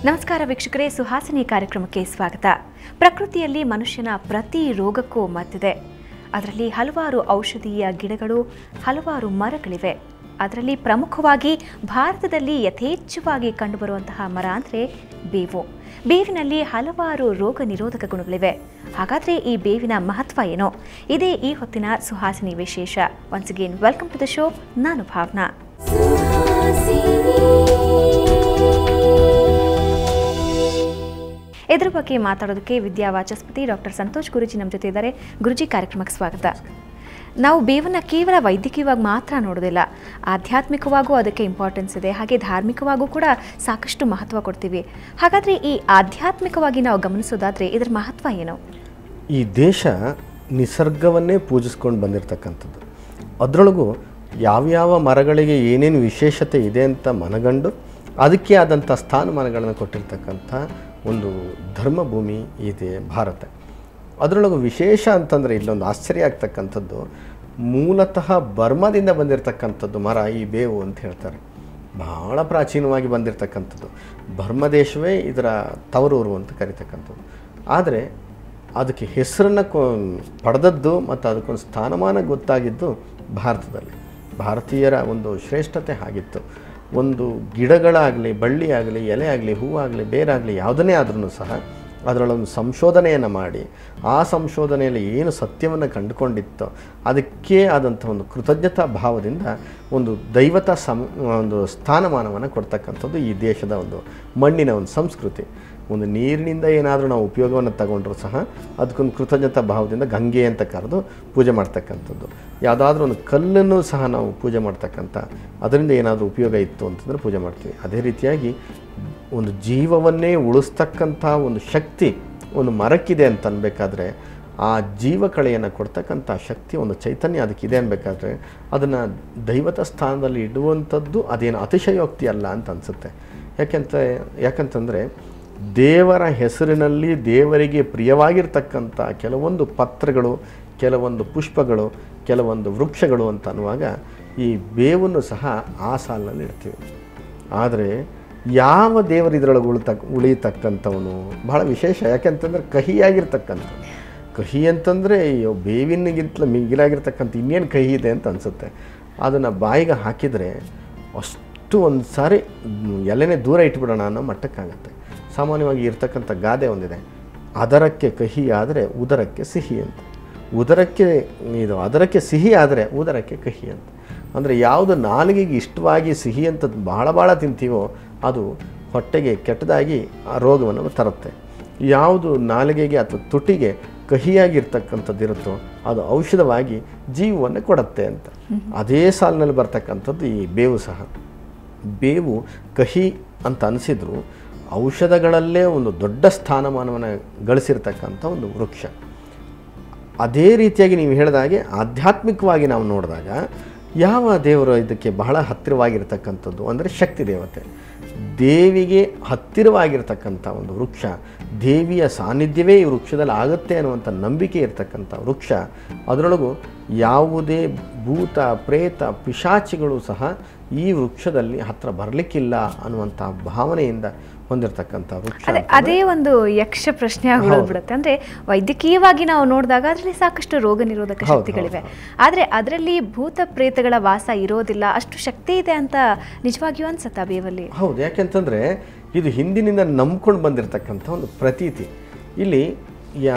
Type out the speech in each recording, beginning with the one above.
ನಮಸ್ಕಾರ ವೀಕ್ಷಕರೇ, ಸುಹಾಸಿನಿ ಕಾರ್ಯಕ್ರಮಕ್ಕೆ ಸ್ವಾಗತ. ಪ್ರಕೃತಿಯಲ್ಲಿ ಮನುಷ್ಯನ ಪ್ರತಿ ರೋಗಕ್ಕೂ ಮದ್ದಿದೆ. ಅದರಲ್ಲಿ ಹಲವಾರು ಔಷಧೀಯ ಗಿಡಗಳು, ಹಲವಾರು ಮರಗಳಿವೆ. ಅದರಲ್ಲಿ ಪ್ರಮುಖವಾಗಿ ಭಾರತದಲ್ಲಿ ಯಥೇಚ್ಛವಾಗಿ ಕಂಡುಬರುವಂತಹ ಮರ ಅಂದರೆ ಬೇವು. ಬೇವಿನಲ್ಲಿ ಹಲವಾರು ರೋಗ ನಿರೋಧಕ ಗುಣಗಳಿವೆ. ಹಾಗಾದರೆ ಈ ಬೇವಿನ ಮಹತ್ವ ಏನು? ಇದೇ ಈ ಹೊತ್ತಿನ ಸುಹಾಸಿನಿ ವಿಶೇಷ. Once again welcome to the show. ನಾನು ಭಾವನಾ. ಇದರ ಬಗ್ಗೆ ಮಾತಾಡೋದಕ್ಕೆ ವಿದ್ಯಾವಾಚಸ್ಪತಿ ಡಾಕ್ಟರ್ ಸಂತೋಷ್ ಗುರೂಜಿ ನಮ್ಮ ಜೊತೆ ಇದ್ದಾರೆ. ಗುರೂಜಿ, ಕಾರ್ಯಕ್ರಮಕ್ಕೆ ಸ್ವಾಗತ. ನಾವು ಬೇವನ್ನು ಕೇವಲ ವೈದ್ಯಕೀಯವಾಗಿ ಮಾತ್ರ ನೋಡೋದಿಲ್ಲ, ಆಧ್ಯಾತ್ಮಿಕವಾಗೂ ಅದಕ್ಕೆ ಇಂಪಾರ್ಟೆನ್ಸ್ ಇದೆ, ಹಾಗೆ ಧಾರ್ಮಿಕವಾಗೂ ಕೂಡ ಸಾಕಷ್ಟು ಮಹತ್ವ ಕೊಡ್ತೀವಿ. ಹಾಗಾದರೆ ಈ ಆಧ್ಯಾತ್ಮಿಕವಾಗಿ ನಾವು ಗಮನಿಸೋದಾದರೆ ಇದರ ಮಹತ್ವ ಏನು? ಈ ದೇಶ ನಿಸರ್ಗವನ್ನೇ ಪೂಜಿಸ್ಕೊಂಡು ಬಂದಿರತಕ್ಕಂಥದ್ದು. ಅದರೊಳಗೂ ಯಾವ್ಯಾವ ಮರಗಳಿಗೆ ಏನೇನು ವಿಶೇಷತೆ ಇದೆ ಅಂತ ಮನಗಂಡು ಅದಕ್ಕೆ ಆದಂಥ ಸ್ಥಾನಮಾನಗಳನ್ನು ಕೊಟ್ಟಿರ್ತಕ್ಕಂಥ ಒಂದು ಧರ್ಮಭೂಮಿ ಇದೆ ಭಾರತ. ಅದರೊಳಗೆ ವಿಶೇಷ ಅಂತಂದರೆ ಇಲ್ಲೊಂದು ಆಶ್ಚರ್ಯ ಆಗ್ತಕ್ಕಂಥದ್ದು, ಮೂಲತಃ ಬರ್ಮಾದಿಂದ ಬಂದಿರತಕ್ಕಂಥದ್ದು ಮರ ಈ ಬೇವು ಅಂತ ಹೇಳ್ತಾರೆ. ಬಹಳ ಪ್ರಾಚೀನವಾಗಿ ಬಂದಿರತಕ್ಕಂಥದ್ದು. ಬರ್ಮ ದೇಶವೇ ಇದರ ತವರೂರು ಅಂತ ಕರಿತಕ್ಕಂಥದ್ದು. ಆದರೆ ಅದಕ್ಕೆ ಹೆಸರನ್ನು ಪಡೆದದ್ದು ಮತ್ತು ಅದಕ್ಕೊಂದು ಸ್ಥಾನಮಾನ ಗೊತ್ತಾಗಿದ್ದು ಭಾರತದಲ್ಲಿ. ಭಾರತೀಯರ ಒಂದು ಶ್ರೇಷ್ಠತೆ ಆಗಿತ್ತು. ಒಂದು ಗಿಡಗಳಾಗಲಿ, ಬಳ್ಳಿ ಆಗಲಿ, ಎಲೆ ಆಗಲಿ, ಹೂವಾಗಲಿ, ಬೇರಾಗಲಿ ಯಾವುದನ್ನೇ ಆದ್ರೂ ಸಹ ಅದರಲ್ಲೊಂದು ಸಂಶೋಧನೆಯನ್ನು ಮಾಡಿ ಆ ಸಂಶೋಧನೆಯಲ್ಲಿ ಏನು ಸತ್ಯವನ್ನು ಕಂಡುಕೊಂಡಿತ್ತೋ ಅದಕ್ಕೆ ಆದಂಥ ಒಂದು ಕೃತಜ್ಞತಾ ಭಾವದಿಂದ ಒಂದು ದೈವತ ಒಂದು ಸ್ಥಾನಮಾನವನ್ನು ಕೊಡ್ತಕ್ಕಂಥದ್ದು ಈ ದೇಶದ ಒಂದು ಮಣ್ಣಿನ ಒಂದು ಸಂಸ್ಕೃತಿ. ಒಂದು ನೀರಿನಿಂದ ಏನಾದರೂ ನಾವು ಉಪಯೋಗವನ್ನು ತಗೊಂಡ್ರೂ ಸಹ ಅದಕ್ಕೊಂದು ಕೃತಜ್ಞತಾ ಭಾವದಿಂದ ಗಂಗೆ ಅಂತ ಕರೆದು ಪೂಜೆ ಮಾಡ್ತಕ್ಕಂಥದ್ದು. ಯಾವುದಾದ್ರೂ ಒಂದು ಕಲ್ಲನ್ನು ಸಹ ನಾವು ಪೂಜೆ ಮಾಡ್ತಕ್ಕಂಥ, ಅದರಿಂದ ಏನಾದರೂ ಉಪಯೋಗ ಇತ್ತು ಅಂತಂದರೆ ಪೂಜೆ ಮಾಡ್ತೀವಿ. ಅದೇ ರೀತಿಯಾಗಿ ಒಂದು ಜೀವವನ್ನೇ ಉಳಿಸ್ತಕ್ಕಂಥ ಒಂದು ಶಕ್ತಿ ಒಂದು ಮರಕ್ಕಿದೆ ಅಂತ ಅನ್ಬೇಕಾದ್ರೆ, ಆ ಜೀವಕಳೆಯನ್ನು ಕೊಡ್ತಕ್ಕಂಥ ಶಕ್ತಿ, ಒಂದು ಚೈತನ್ಯ ಅದಕ್ಕಿದೆ ಅನ್ಬೇಕಾದ್ರೆ ಅದನ್ನು ದೈವತ ಸ್ಥಾನದಲ್ಲಿ ಇಡುವಂಥದ್ದು ಅದೇನು ಅತಿಶಯೋಕ್ತಿ ಅಲ್ಲ ಅಂತ ಅನಿಸುತ್ತೆ. ಯಾಕಂತಂದರೆ ದೇವರ ಹೆಸರಿನಲ್ಲಿ ದೇವರಿಗೆ ಪ್ರಿಯವಾಗಿರ್ತಕ್ಕಂಥ ಕೆಲವೊಂದು ಪತ್ರಗಳು, ಕೆಲವೊಂದು ಪುಷ್ಪಗಳು, ಕೆಲವೊಂದು ವೃಕ್ಷಗಳು ಅಂತ ಅನ್ನುವಾಗ ಈ ಬೇವನ್ನು ಸಹ ಆ ಸಾಲಿನಲ್ಲಿ ಇಡ್ತೀವಿ. ಆದರೆ ಯಾವ ದೇವರು ಇದರೊಳಗೆ ಉಳಿಯತಕ್ಕಂಥವನು ಬಹಳ ವಿಶೇಷ. ಯಾಕೆಂತಂದರೆ ಕಹಿಯಾಗಿರ್ತಕ್ಕಂಥ, ಕಹಿ ಅಂತಂದರೆ ಬೇವಿನಿಗಿಂತಲೂ ಮಿಗಿಲಾಗಿರ್ತಕ್ಕಂಥ ಇನ್ನೇನು ಕಹಿ ಇದೆ ಅಂತ ಅನಿಸುತ್ತೆ. ಅದನ್ನು ಬಾಯಿಗೆ ಹಾಕಿದರೆ ಅಷ್ಟು ಒಂದು ಸಾರಿ ಎಲ್ಲನೇ ದೂರ ಇಟ್ಬಿಡೋಣ ಅನ್ನೋ ಮಟ್ಟಕ್ಕಾಗತ್ತೆ. ಸಾಮಾನ್ಯವಾಗಿ ಇರ್ತಕ್ಕಂಥ ಗಾದೆ ಒಂದಿದೆ, ಅದರಕ್ಕೆ ಕಹಿ ಆದರೆ ಉದರಕ್ಕೆ ಸಿಹಿ ಅಂತ. ಅದರಕ್ಕೆ ಸಿಹಿ ಆದರೆ ಉದರಕ್ಕೆ ಕಹಿ ಅಂತ. ಅಂದರೆ ಯಾವುದು ನಾಲಿಗೆಗೆ ಇಷ್ಟವಾಗಿ ಸಿಹಿ ಅಂತ ಭಾಳ ತಿಂತೀವೋ ಅದು ಹೊಟ್ಟೆಗೆ ಕೆಟ್ಟದಾಗಿ ಆ ರೋಗವನ್ನು ತರುತ್ತೆ. ಯಾವುದು ನಾಲಿಗೆಗೆ ಅಥವಾ ತುಟಿಗೆ ಕಹಿಯಾಗಿರ್ತಕ್ಕಂಥದ್ದು ಇರುತ್ತೋ ಅದು ಔಷಧವಾಗಿ ಜೀವವನ್ನು ಕೊಡುತ್ತೆ ಅಂತ. ಅದೇ ಸಾಲಿನಲ್ಲಿ ಬರ್ತಕ್ಕಂಥದ್ದು ಈ ಬೇವು ಸಹ. ಬೇವು ಕಹಿ ಅಂತ ಅನಿಸಿದ್ರು ಔಷಧಗಳಲ್ಲೇ ಒಂದು ದೊಡ್ಡ ಸ್ಥಾನಮಾನವನ್ನು ಗಳಿಸಿರ್ತಕ್ಕಂಥ ಒಂದು ವೃಕ್ಷ. ಅದೇ ರೀತಿಯಾಗಿ ನೀವು ಹೇಳಿದಾಗೆ ಆಧ್ಯಾತ್ಮಿಕವಾಗಿ ನಾವು ನೋಡಿದಾಗ ಯಾವ ದೇವರು ಇದಕ್ಕೆ ಬಹಳ ಹತ್ತಿರವಾಗಿರ್ತಕ್ಕಂಥದ್ದು ಅಂದರೆ ಶಕ್ತಿ ದೇವತೆ. ದೇವಿಗೆ ಹತ್ತಿರವಾಗಿರ್ತಕ್ಕಂಥ ಒಂದು ವೃಕ್ಷ, ದೇವಿಯ ಸಾನ್ನಿಧ್ಯವೇ ಈ ವೃಕ್ಷದಲ್ಲಿ ಆಗುತ್ತೆ ಅನ್ನುವಂಥ ನಂಬಿಕೆ ಇರತಕ್ಕಂಥ ವೃಕ್ಷ. ಅದರೊಳಗೂ ಯಾವುದೇ ಭೂತ, ಪ್ರೇತ, ಪಿಶಾಚಿಗಳು ಸಹ ಈ ವೃಕ್ಷದಲ್ಲಿ ಹತ್ತಿರ ಬರಲಿಕ್ಕಿಲ್ಲ ಅನ್ನುವಂಥ ಭಾವನೆಯಿಂದ ಹೊಂದಿರತಕ್ಕಂಥ ವೃಕ್ಷ. ಅದೇ ಒಂದು ಯಕ್ಷ ಪ್ರಶ್ನೆ ಆಗಿಬಿಡುತ್ತೆ. ಅಂದರೆ ವೈದ್ಯಕೀಯವಾಗಿ ನಾವು ನೋಡಿದಾಗ ಅದರಲ್ಲಿ ಸಾಕಷ್ಟು ರೋಗ ನಿರೋಧಕ ಶಕ್ತಿಗಳಿವೆ, ಆದರೆ ಅದರಲ್ಲಿ ಭೂತ ಪ್ರೇತಗಳ ವಾಸ ಇರೋದಿಲ್ಲ. ಅಷ್ಟು ಶಕ್ತಿ ಇದೆ ಅಂತ ನಿಜವಾಗಿಯೂ ಅನ್ಸುತ್ತಾ ಬೇವಲ್ಲಿ? ಹೌದು. ಯಾಕೆಂತಂದರೆ ಇದು ಹಿಂದಿನಿಂದ ನಂಬ್ಕೊಂಡು ಬಂದಿರತಕ್ಕಂಥ ಒಂದು ಪ್ರತೀತಿ. ಇಲ್ಲಿ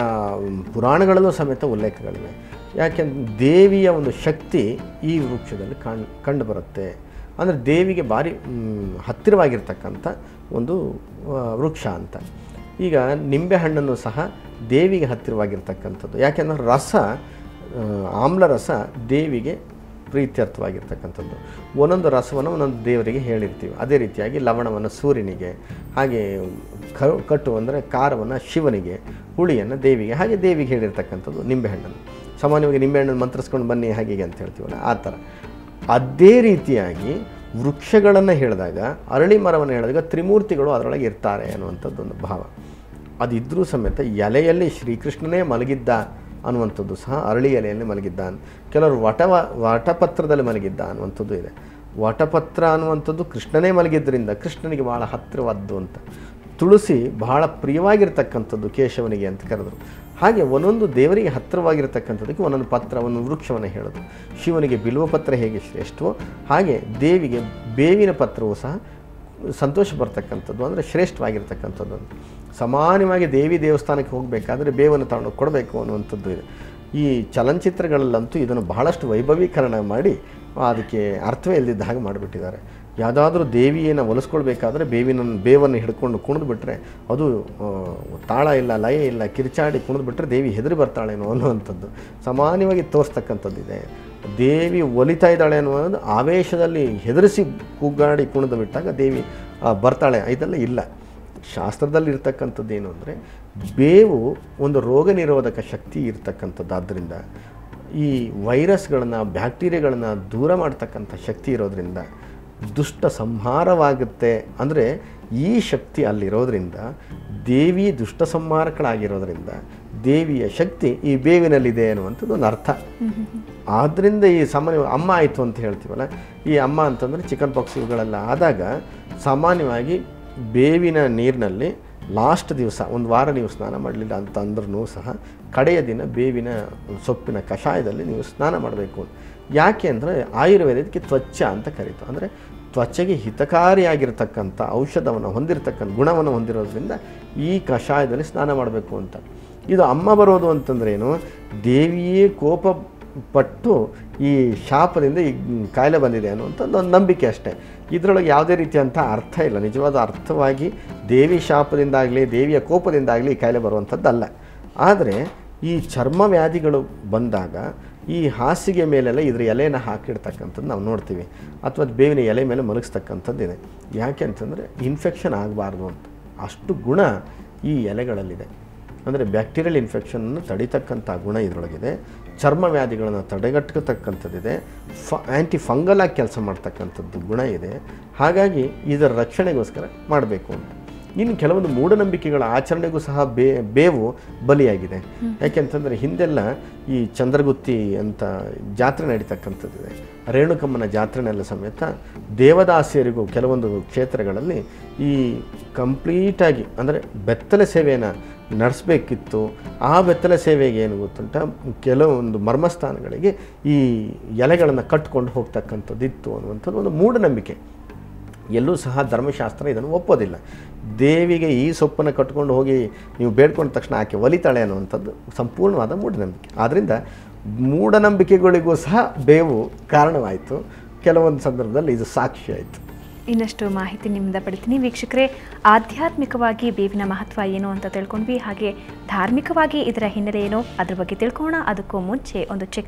ಪುರಾಣಗಳಲ್ಲೂ ಸಮೇತ ಉಲ್ಲೇಖಗಳಿವೆ. ಯಾಕೆಂದ್ರೆ ದೇವಿಯ ಒಂದು ಶಕ್ತಿ ಈ ವೃಕ್ಷದಲ್ಲಿ ಕಂಡು ಬರುತ್ತೆ. ಅಂದರೆ ದೇವಿಗೆ ಭಾರಿ ಹತ್ತಿರವಾಗಿರ್ತಕ್ಕಂಥ ಒಂದು ವೃಕ್ಷ ಅಂತ. ಈಗ ನಿಂಬೆಹಣ್ಣನ್ನು ಸಹ ದೇವಿಗೆ ಹತ್ತಿರವಾಗಿರ್ತಕ್ಕಂಥದ್ದು. ಯಾಕೆಂದರೆ ರಸ, ಆಮ್ಲ ರಸ ದೇವಿಗೆ ಪ್ರೀತ್ಯರ್ಥವಾಗಿರ್ತಕ್ಕಂಥದ್ದು. ಒಂದೊಂದು ರಸವನ್ನು ಒಂದೊಂದು ದೇವರಿಗೆ ಹೇಳಿರ್ತೀವಿ. ಅದೇ ರೀತಿಯಾಗಿ ಲವಣವನ್ನು ಸೂರ್ಯನಿಗೆ, ಹಾಗೆ ಕಟ್ಟು ಅಂದರೆ ಖಾರವನ್ನು ಶಿವನಿಗೆ, ಹುಳಿಯನ್ನು ದೇವಿಗೆ, ಹಾಗೆ ದೇವಿಗೆ ಹೇಳಿರ್ತಕ್ಕಂಥದ್ದು ನಿಂಬೆಹಣ್ಣನ್ನು. ಸಾಮಾನ್ಯವಾಗಿ ನಿಂಬೆಹಣ್ಣನ್ನು ಮಂತ್ರಿಸ್ಕೊಂಡು ಬನ್ನಿ ಹಾಗೆ ಅಂತ ಹೇಳ್ತೀವಲ್ಲ, ಆ ಥರ. ಅದೇ ರೀತಿಯಾಗಿ ವೃಕ್ಷಗಳನ್ನು ಹೇಳಿದಾಗ, ಅರಳಿ ಮರವನ್ನು ಹೇಳಿದಾಗ ತ್ರಿಮೂರ್ತಿಗಳು ಅದರೊಳಗೆ ಇರ್ತಾರೆ ಅನ್ನುವಂಥದ್ದೊಂದು ಭಾವ. ಅದಿದ್ದರೂ ಸಮೇತ ಎಲೆಯಲ್ಲಿ ಶ್ರೀಕೃಷ್ಣನೇ ಮಲಗಿದ್ದ ಅನ್ನುವಂಥದ್ದು ಸಹ, ಅರಳಿ ಎಲೆಯಲ್ಲಿ ಮಲಗಿದ್ದ. ಕೆಲವರು ವಟಪತ್ರದಲ್ಲಿ ಮಲಗಿದ್ದ ಅನ್ನುವಂಥದ್ದು ಇದೆ. ವಟಪತ್ರ ಅನ್ನುವಂಥದ್ದು ಕೃಷ್ಣನೇ ಮಲಗಿದ್ದರಿಂದ ಕೃಷ್ಣನಿಗೆ ಭಾಳ ಹತ್ತಿರವಾದ್ದು ಅಂತ. ತುಳಸಿ ಬಹಳ ಪ್ರಿಯವಾಗಿರ್ತಕ್ಕಂಥದ್ದು ಕೇಶವನಿಗೆ ಅಂತ ಕರೆದರು. ಹಾಗೆ ಒಂದೊಂದು ದೇವರಿಗೆ ಹತ್ತಿರವಾಗಿರ್ತಕ್ಕಂಥದ್ದಕ್ಕೆ ಒಂದೊಂದು ಪತ್ರ, ಒಂದೊಂದು ವೃಕ್ಷವನ್ನು ಹೇಳೋದು. ಶಿವನಿಗೆ ಬಿಲ್ವ ಪತ್ರ ಹೇಗೆ ಶ್ರೇಷ್ಠವೋ ಹಾಗೆ ದೇವಿಗೆ ಬೇವಿನ ಪತ್ರವೂ ಸಹ ಸಂತೋಷ ಬರ್ತಕ್ಕಂಥದ್ದು, ಅಂದರೆ ಶ್ರೇಷ್ಠವಾಗಿರ್ತಕ್ಕಂಥದ್ದು. ಸಮಾನವಾಗಿ ದೇವಿ ದೇವಸ್ಥಾನಕ್ಕೆ ಹೋಗಬೇಕಾದ್ರೆ ಬೇವನ್ನು ತಗೊಂಡು ಕೊಡಬೇಕು ಅನ್ನುವಂಥದ್ದು ಇದೆ. ಈ ಚಲನಚಿತ್ರಗಳಲ್ಲಂತೂ ಇದನ್ನು ಬಹಳಷ್ಟು ವೈಭವೀಕರಣ ಮಾಡಿ ಅದಕ್ಕೆ ಅರ್ಥವೇ ಇಲ್ಲದಿದ್ದ ಹಾಗೆ ಮಾಡಿಬಿಟ್ಟಿದ್ದಾರೆ. ಯಾವುದಾದ್ರೂ ದೇವಿಯನ್ನು ಒಲಿಸ್ಕೊಳ್ಬೇಕಾದ್ರೆ ಬೇವನ್ನು ಹಿಡ್ಕೊಂಡು ಕುಣಿದು ಬಿಟ್ಟರೆ ಅದು ತಾಳ ಇಲ್ಲ, ಲಯ ಇಲ್ಲ, ಕಿರಿಚಾಡಿ ಕುಣಿದು ಬಿಟ್ಟರೆ ದೇವಿ ಹೆದರಿ ಬರ್ತಾಳೇನೋ ಅನ್ನುವಂಥದ್ದು ಸಾಮಾನ್ಯವಾಗಿ ತೋರಿಸ್ತಕ್ಕಂಥದ್ದಿದೆ. ದೇವಿ ಒಲಿತಾ ಇದ್ದಾಳೆ ಅನ್ನೋದು ಆವೇಶದಲ್ಲಿ ಹೆದರಿಸಿ ಕೂಗಾಡಿ ಕುಣಿದು ಬಿಟ್ಟಾಗ ದೇವಿ ಬರ್ತಾಳೆ, ಇದೆಲ್ಲ ಇಲ್ಲ. ಶಾಸ್ತ್ರದಲ್ಲಿ ಇರ್ತಕ್ಕಂಥದ್ದು ಏನು ಅಂದರೆ ಬೇವು ಒಂದು ರೋಗ ನಿರೋಧಕ ಶಕ್ತಿ ಇರ್ತಕ್ಕಂಥದ್ದು. ಆದ್ದರಿಂದ ಈ ವೈರಸ್ಗಳನ್ನು, ಬ್ಯಾಕ್ಟೀರಿಯಾಗಳನ್ನು ದೂರ ಮಾಡ್ತಕ್ಕಂಥ ಶಕ್ತಿ ಇರೋದರಿಂದ ದುಷ್ಟ ಸಂಹಾರವಾಗುತ್ತೆ. ಅಂದರೆ ಈ ಶಕ್ತಿ ಅಲ್ಲಿರೋದ್ರಿಂದ ದೇವಿ ದುಷ್ಟ ಸಂಹಾರಕಳಾಗಿರೋದ್ರಿಂದ ದೇವಿಯ ಶಕ್ತಿ ಈ ಬೇವಿನಲ್ಲಿದೆ ಅನ್ನುವಂಥದ್ದು ಒಂದು ಅರ್ಥ. ಆದ್ದರಿಂದ ಈ ಸಾಮಾನ್ಯ ಅಮ್ಮ ಆಯಿತು ಅಂತ ಹೇಳ್ತೀವಲ್ಲ, ಈ ಅಮ್ಮ ಅಂತಂದರೆ ಚಿಕನ್ ಪಾಕ್ಸ್ ಇವುಗಳೆಲ್ಲ ಆದಾಗ ಸಾಮಾನ್ಯವಾಗಿ ಬೇವಿನ ನೀರಿನಲ್ಲಿ ಲಾಸ್ಟ್ ದಿವಸ, ಒಂದು ವಾರ ನೀವು ಸ್ನಾನ ಮಾಡಲಿಲ್ಲ ಅಂತಂದ್ರೂ ಸಹ ಕಡೆಯ ದಿನ ಬೇವಿನ ಸೊಪ್ಪಿನ ಕಷಾಯದಲ್ಲಿ ನೀವು ಸ್ನಾನ ಮಾಡಬೇಕು. ಯಾಕೆ ಅಂದರೆ ಆಯುರ್ವೇದಕ್ಕೆ ತ್ವಚ ಅಂತ ಕರೀತು. ಅಂದರೆ ತ್ವಚೆಗೆ ಹಿತಕಾರಿಯಾಗಿರ್ತಕ್ಕಂಥ ಔಷಧವನ್ನು ಹೊಂದಿರತಕ್ಕಂಥ ಗುಣವನ್ನು ಹೊಂದಿರೋದ್ರಿಂದ ಈ ಕಷಾಯದಲ್ಲಿ ಸ್ನಾನ ಮಾಡಬೇಕು ಅಂತ. ಇದು ಅಮ್ಮ ಬರೋದು ಅಂತಂದ್ರೆ ಏನು, ದೇವಿಯೇ ಕೋಪ ಪಟ್ಟು ಈ ಶಾಪದಿಂದ ಈ ಕಾಯಿಲೆ ಬಂದಿದೆ ಅನ್ನುವಂಥದ್ದು ಒಂದು ನಂಬಿಕೆ ಅಷ್ಟೇ. ಇದರೊಳಗೆ ಯಾವುದೇ ರೀತಿಯಂಥ ಅರ್ಥ ಇಲ್ಲ. ನಿಜವಾದ ಅರ್ಥವಾಗಿ ದೇವಿ ಶಾಪದಿಂದಾಗಲಿ ದೇವಿಯ ಕೋಪದಿಂದಾಗಲಿ ಈ ಕಾಯಿಲೆ ಬರುವಂಥದ್ದಲ್ಲ. ಆದರೆ ಈ ಚರ್ಮ ವ್ಯಾಧಿಗಳು ಬಂದಾಗ ಈ ಹಾಸಿಗೆ ಮೇಲೆಲ್ಲ ಇದರ ಎಲೆಯನ್ನು ಹಾಕಿಡ್ತಕ್ಕಂಥದ್ದು ನಾವು ನೋಡ್ತೀವಿ, ಅಥವಾ ಬೇವಿನ ಎಲೆ ಮೇಲೆ ಮಲಗಿಸ್ತಕ್ಕಂಥದ್ದಿದೆ. ಯಾಕೆ ಅಂತಂದರೆ ಇನ್ಫೆಕ್ಷನ್ ಆಗಬಾರ್ದು ಅಂತ. ಅಷ್ಟು ಗುಣ ಈ ಎಲೆಗಳಲ್ಲಿದೆ. ಅಂದರೆ ಬ್ಯಾಕ್ಟೀರಿಯಲ್ ಇನ್ಫೆಕ್ಷನನ್ನು ತಡಿತಕ್ಕಂಥ ಗುಣ ಇದರೊಳಗಿದೆ. ಚರ್ಮ ವ್ಯಾಧಿಗಳನ್ನು ತಡೆಗಟ್ಟತಕ್ಕಂಥದ್ದಿದೆ. ಆ್ಯಂಟಿ ಫಂಗಲ್ ಆಗಿ ಕೆಲಸ ಮಾಡ್ತಕ್ಕಂಥದ್ದು ಗುಣ ಇದೆ. ಹಾಗಾಗಿ ಇದರ ರಕ್ಷಣೆಗೋಸ್ಕರ ಮಾಡಬೇಕು ಅಂತ. ಇನ್ನು ಕೆಲವೊಂದು ಮೂಢನಂಬಿಕೆಗಳ ಆಚರಣೆಗೂ ಸಹ ಬೇವು ಬಲಿಯಾಗಿದೆ. ಯಾಕೆಂತಂದರೆ ಹಿಂದೆಲ್ಲ ಈ ಚಂದ್ರಗುತ್ತಿ ಅಂತ ಜಾತ್ರೆ ನಡೀತಕ್ಕಂಥದ್ದಿದೆ. ರೇಣುಕಮ್ಮನ ಜಾತ್ರೆನೆಲ್ಲ ಸಮೇತ ದೇವದಾಸಿಯರಿಗೂ ಕೆಲವೊಂದು ಕ್ಷೇತ್ರಗಳಲ್ಲಿ ಈ ಕಂಪ್ಲೀಟಾಗಿ ಅಂದರೆ ಬೆತ್ತಲೆ ಸೇವೆಯನ್ನು ನಡೆಸಬೇಕಿತ್ತು. ಆ ಬೆತ್ತಲೆ ಸೇವೆಗೆ ಏನು ಗೊತ್ತುಂಟ, ಕೆಲವೊಂದು ಮರ್ಮಸ್ಥಾನಗಳಿಗೆ ಈ ಎಲೆಗಳನ್ನು ಕಟ್ಕೊಂಡು ಹೋಗ್ತಕ್ಕಂಥದ್ದು ಇತ್ತು ಅನ್ನುವಂಥದ್ದು ಒಂದು ಮೂಢನಂಬಿಕೆ. ಎಲ್ಲೂ ಸಹ ಧರ್ಮಶಾಸ್ತ್ರ ಇದನ್ನು ಒಪ್ಪೋದಿಲ್ಲ. ದೇವಿಗೆ ಈ ಸೊಪ್ಪನ್ನು ಕಟ್ಕೊಂಡು ಹೋಗಿ ನೀವು ಬೇಡ್ಕೊಂಡ ತಕ್ಷಣ ಆಕೆ ಒಲಿತಾಳೆ ಅನ್ನುವಂಥದ್ದು ಸಂಪೂರ್ಣವಾದ ಮೂಢನಂಬಿಕೆ. ಆದ್ದರಿಂದ ಮೂಢನಂಬಿಕೆಗಳಿಗೂ ಸಹ ಬೇವು ಕಾರಣವಾಯಿತು. ಕೆಲವೊಂದು ಸಂದರ್ಭದಲ್ಲಿ ಇದು ಸಾಕ್ಷಿ ಆಯಿತು. ಇನ್ನಷ್ಟು ಮಾಹಿತಿ ನಿಮ್ಮಿಂದ ಪಡಿತೀನಿ. ವೀಕ್ಷಕರೇ, ಆಧ್ಯಾತ್ಮಿಕವಾಗಿ ಬೇವಿನ ಮಹತ್ವ ಏನು ಅಂತ ತಿಳ್ಕೊಂಡ್ವಿ. ಹಾಗೆ ಧಾರ್ಮಿಕವಾಗಿ ಇದರ ಹಿನ್ನೆಲೆ ಏನೋ ಅದ್ರ ಬಗ್ಗೆ ತಿಳ್ಕೊಳ್ಳೋಣ. ಅದಕ್ಕೂ ಮುಂಚೆ ಒಂದು ಚಿಕ್ಕ